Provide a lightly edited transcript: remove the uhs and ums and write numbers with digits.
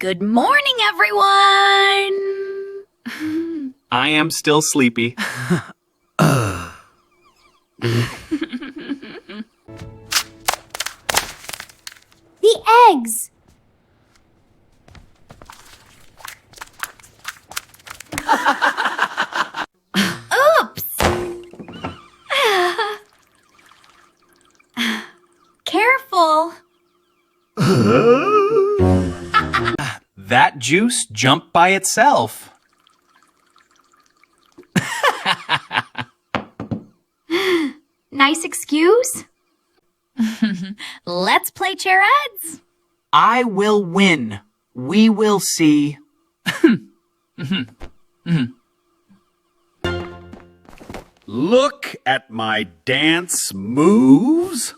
Good morning, everyone! I am still sleepy. The eggs! Oops! Careful! That juice jumped by itself. Nice excuse? Let's play charades. I will win. We will see. Look at my dance moves.